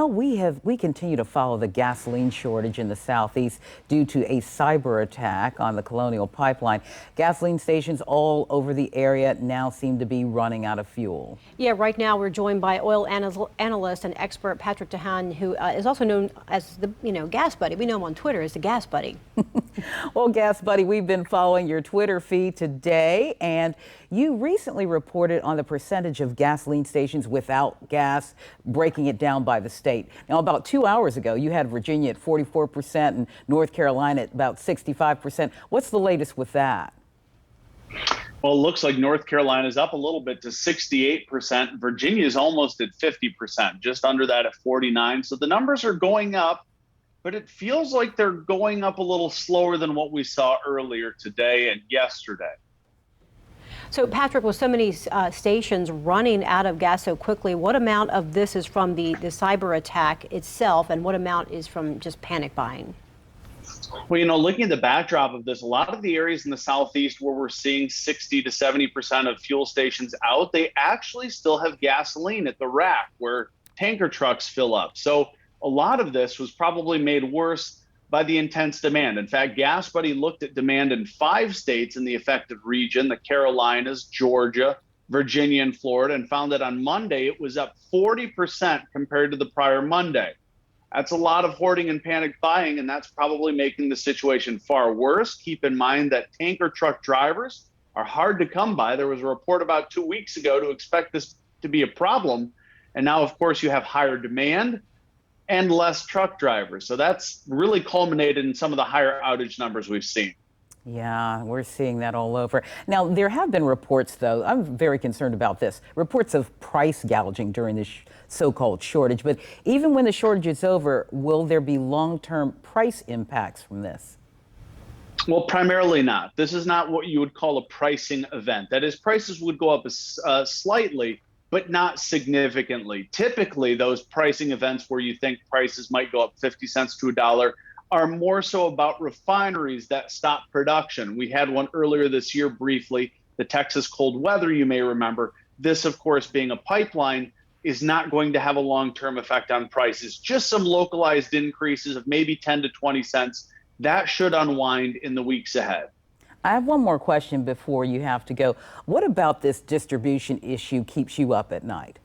Well, we continue to follow the gasoline shortage in the Southeast due to a cyber attack on the Colonial Pipeline. Gasoline stations all over the area now seem to be running out of fuel. Yeah, right now we're joined by oil analyst and expert Patrick Tahan, who is also known as the Gas Buddy. We know him on Twitter as the Gas Buddy. Well, Gas Buddy, we've been following your Twitter feed today, and you recently reported on the percentage of gasoline stations without gas, breaking it down by the state. Now, about 2 hours ago, you had Virginia at 44% and North Carolina at about 65%. What's the latest with that? Well, it looks like North Carolina's up a little bit to 68%. Virginia's almost at 50%, just under that at 49. So the numbers are going up, but it feels like they're going up a little slower than what we saw earlier today and yesterday. So, Patrick, with so many stations running out of gas so quickly, what amount of this is from the cyber attack itself, and what amount is from just panic buying? Well, looking at the backdrop of this, a lot of the areas in the Southeast where we're seeing 60 to 70% of fuel stations out, they actually still have gasoline at the rack where tanker trucks fill up. So a lot of this was probably made worse by the intense demand. In fact, Gas Buddy looked at demand in 5 states in the affected region, the Carolinas, Georgia, Virginia, and Florida, and found that on Monday it was up 40% compared to the prior Monday. That's a lot of hoarding and panic buying, and that's probably making the situation far worse. Keep in mind that tanker truck drivers are hard to come by. There was a report about 2 weeks ago to expect this to be a problem. And now, of course, you have higher demand and less truck drivers. So that's really culminated in some of the higher outage numbers we've seen. Yeah, we're seeing that all over. Now, there have been reports, though, I'm very concerned about this, reports of price gouging during this so-called shortage. But even when the shortage is over, will there be long-term price impacts from this? Well, primarily not. This is not what you would call a pricing event. That is, prices would go up slightly, but not significantly. Typically, those pricing events where you think prices might go up 50 cents to $1 are more so about refineries that stop production. We had one earlier this year briefly, the Texas cold weather, you may remember. This, of course, being a pipeline, is not going to have a long-term effect on prices. Just some localized increases of maybe 10 to 20 cents. That should unwind in the weeks ahead. I have one more question before you have to go. What about this distribution issue keeps you up at night?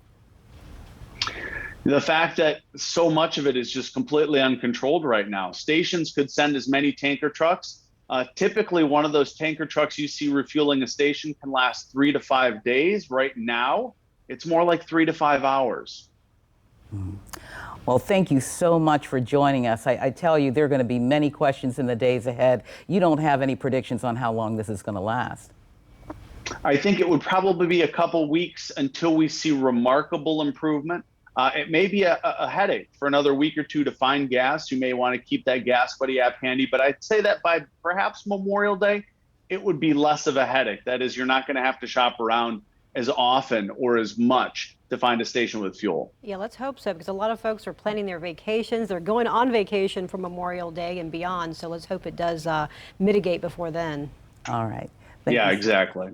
The fact that so much of it is just completely uncontrolled right now. Stations could send as many tanker trucks. Typically, one of those tanker trucks you see refueling a station can last 3 to 5 days. Right now, it's more like 3 to 5 hours. Well, thank you so much for joining us. I tell you, there are going to be many questions in the days ahead. You don't have any predictions on how long this is going to last? I think it would probably be a couple weeks until we see remarkable improvement. It may be a headache for another week or two to find gas. You may want to keep that Gas Buddy app handy, but I'd say that by perhaps Memorial Day, it would be less of a headache. That is, you're not going to have to shop around as often or as much to find a station with fuel. Yeah, let's hope so, because a lot of folks are planning their vacations. They're going on vacation for Memorial Day and beyond, so let's hope it does mitigate before then. All right. Yeah, exactly.